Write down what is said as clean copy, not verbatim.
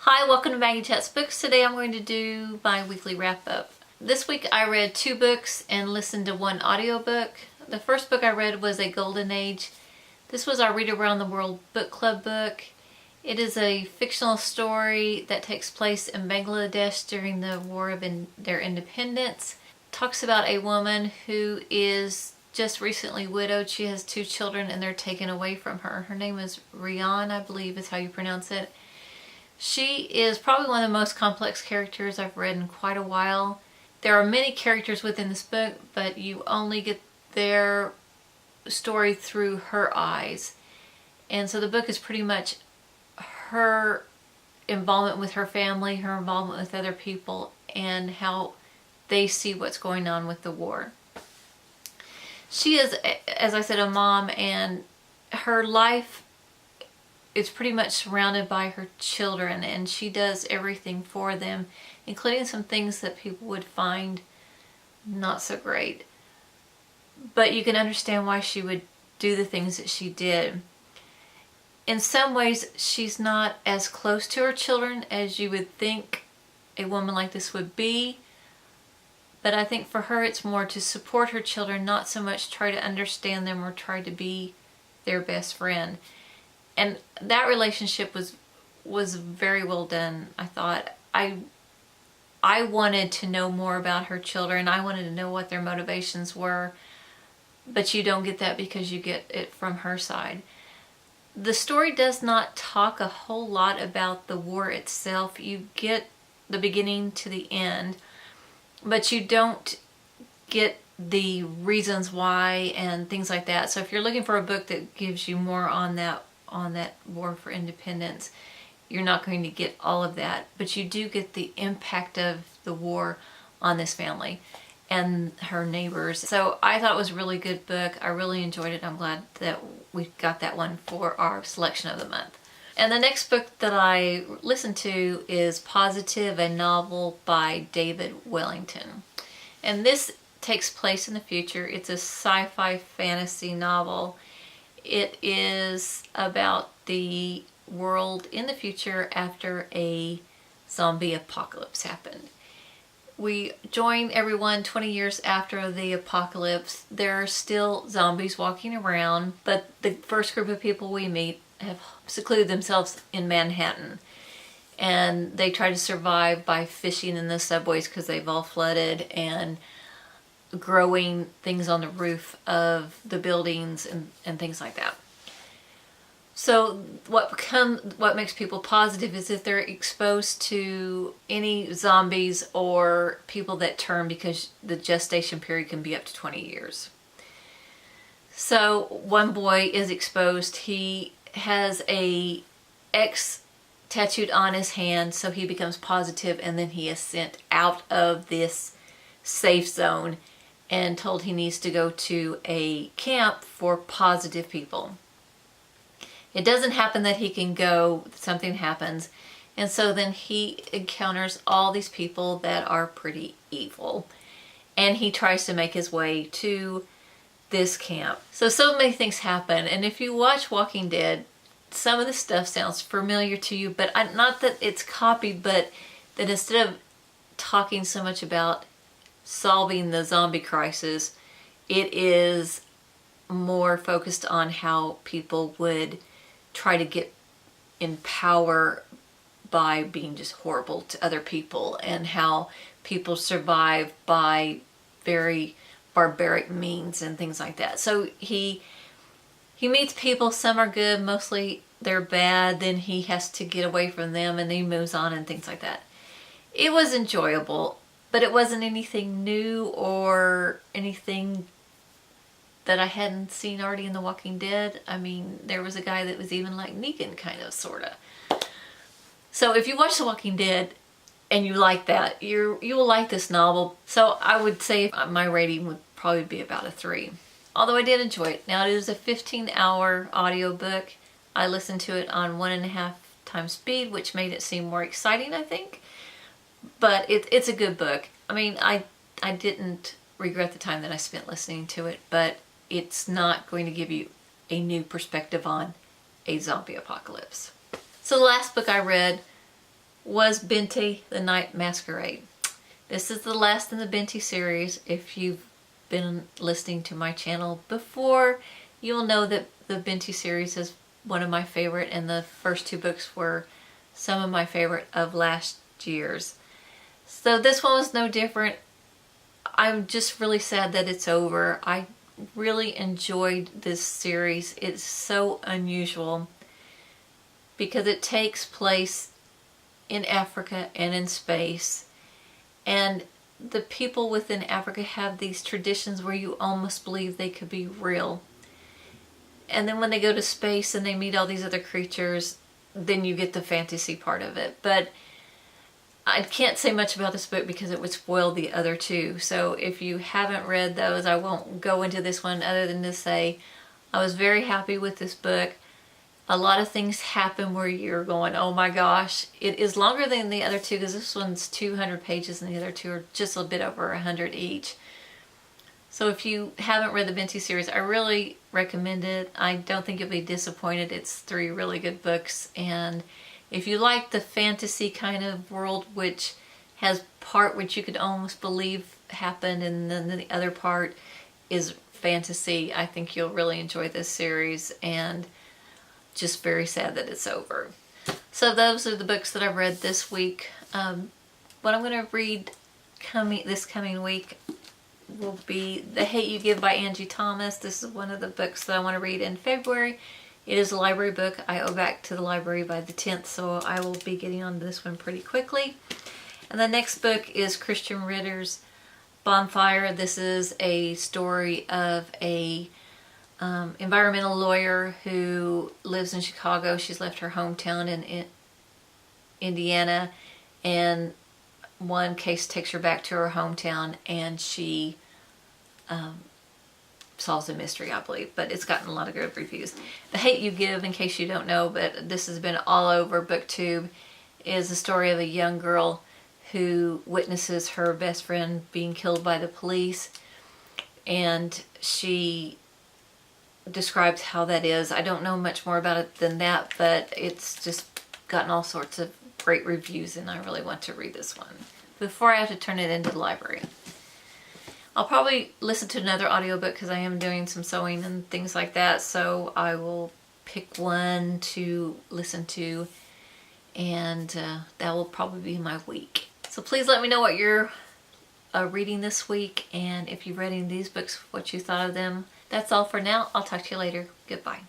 Hi, welcome to Maggie Chats Books. Today I'm going to do my weekly wrap-up. This week I read 2 books and listened to 1 audiobook. The first book I read was A Golden Age. This was our Read Around the World book club book. It is a fictional story that takes place in Bangladesh during the war of their independence. It talks about a woman who is just recently widowed. She has 2 children and they're taken away from her. Her name is Rian, I believe is how you pronounce it. She is probably one of the most complex characters I've read in quite a while. There are many characters within this book, but you only get their story through her eyes. And so the book is pretty much her involvement with her family, her involvement with other people, and how they see what's going on with the war. She is, as I said, a mom, and her life is pretty much surrounded by her children, and she does everything for them, including some things that people would find not so great. But you can understand why she would do the things that she did. In some ways, she's not as close to her children as you would think a woman like this would be. But I think for her, it's more to support her children, not so much try to understand them or try to be their best friend. And that relationship was very well done, I thought. I wanted to know more about her children. I wanted to know what their motivations were. But you don't get that because you get it from her side. The story does not talk a whole lot about the war itself. You get the beginning to the end, but you don't get the reasons why and things like that. So if you're looking for a book that gives you more on that war for independence, you're not going to get all of that, but you do get the impact of the war on this family and her neighbors. So I thought it was a really good book. I really enjoyed it. I'm glad that we got that one for our selection of the month. And the next book that I listened to is Positive, a novel by David Wellington. And this takes place in the future. It's a sci-fi fantasy novel. It is about the world in the future after a zombie apocalypse happened. We join everyone 20 years after the apocalypse. There are still zombies walking around, but the first group of people we meet have secluded themselves in Manhattan. And they try to survive by fishing in the subways because they've all flooded, and growing things on the roof of the buildings and things like that. So what makes people positive is if they're exposed to any zombies or people that turn, because the gestation period can be up to 20 years. So one boy is exposed. He has a X tattooed on his hand, so he becomes positive, and then he is sent out of this safe zone and told he needs to go to a camp for positive people. It doesn't happen that he can go, something happens, and so then he encounters all these people that are pretty evil, and he tries to make his way to this camp. So many things happen, and if you watch Walking Dead, some of the stuff sounds familiar to you, but not that it's copied, but that instead of talking so much about solving the zombie crisis, it is more focused on how people would try to get in power by being just horrible to other people, and how people survive by very barbaric means and things like that. So he meets people, some are good, mostly they're bad, then he has to get away from them and then he moves on and things like that. It was enjoyable, but it wasn't anything new or anything that I hadn't seen already in The Walking Dead. I mean, there was a guy that was even like Negan, kind of, sort of. So if you watch The Walking Dead and you like that, you will like this novel. So I would say my rating would probably be about a 3. Although I did enjoy it. Now, it is a 15-hour audiobook. I listened to it on 1.5 times speed, which made it seem more exciting, I think. But it's a good book. I mean, I didn't regret the time that I spent listening to it, but it's not going to give you a new perspective on a zombie apocalypse. So the last book I read was Binti the Night Masquerade. This is the last in the Binti series. If you've been listening to my channel before, you'll know that the Binti series is one of my favorite, and the first 2 books were some of my favorite of last year's. So this one was no different. I'm just really sad that it's over. I really enjoyed this series. It's so unusual because it takes place in Africa and in space, and the people within Africa have these traditions where you almost believe they could be real. And then when they go to space and they meet all these other creatures, then you get the fantasy part of it. But I can't say much about this book because it would spoil the other 2. So if you haven't read those, I won't go into this one other than to say I was very happy with this book. A lot of things happen where you're going, oh my gosh. It is longer than the other 2 because this one's 200 pages and the other 2 are just a bit over 100 each. So if you haven't read the Binti series, I really recommend it. I don't think you'll be disappointed. It's 3 really good books, and if you like the fantasy kind of world, which has part which you could almost believe happened and then the other part is fantasy, I think you'll really enjoy this series, and just very sad that it's over. So those are the books that I've read this week. What I'm going to read this coming week will be The Hate You Give by Angie Thomas. This is one of the books that I want to read in February. It is a library book. I owe back to the library by the 10th, so I will be getting on this one pretty quickly. And the next book is Christian Ritter's Bonfire. This is a story of a environmental lawyer who lives in Chicago. She's left her hometown in Indiana, and one case takes her back to her hometown, and she solves a mystery, I believe, but it's gotten a lot of good reviews. The Hate You Give, in case you don't know, but this has been all over BookTube, is the story of a young girl who witnesses her best friend being killed by the police, and she describes how that is. I don't know much more about it than that, but it's just gotten all sorts of great reviews, and I really want to read this one before I have to turn it into the library. I'll probably listen to another audiobook because I am doing some sewing and things like that, so I will pick one to listen to, and that will probably be my week. So please let me know what you're reading this week, and if you've read any of these books, what you thought of them. That's all for now. I'll talk to you later. Goodbye.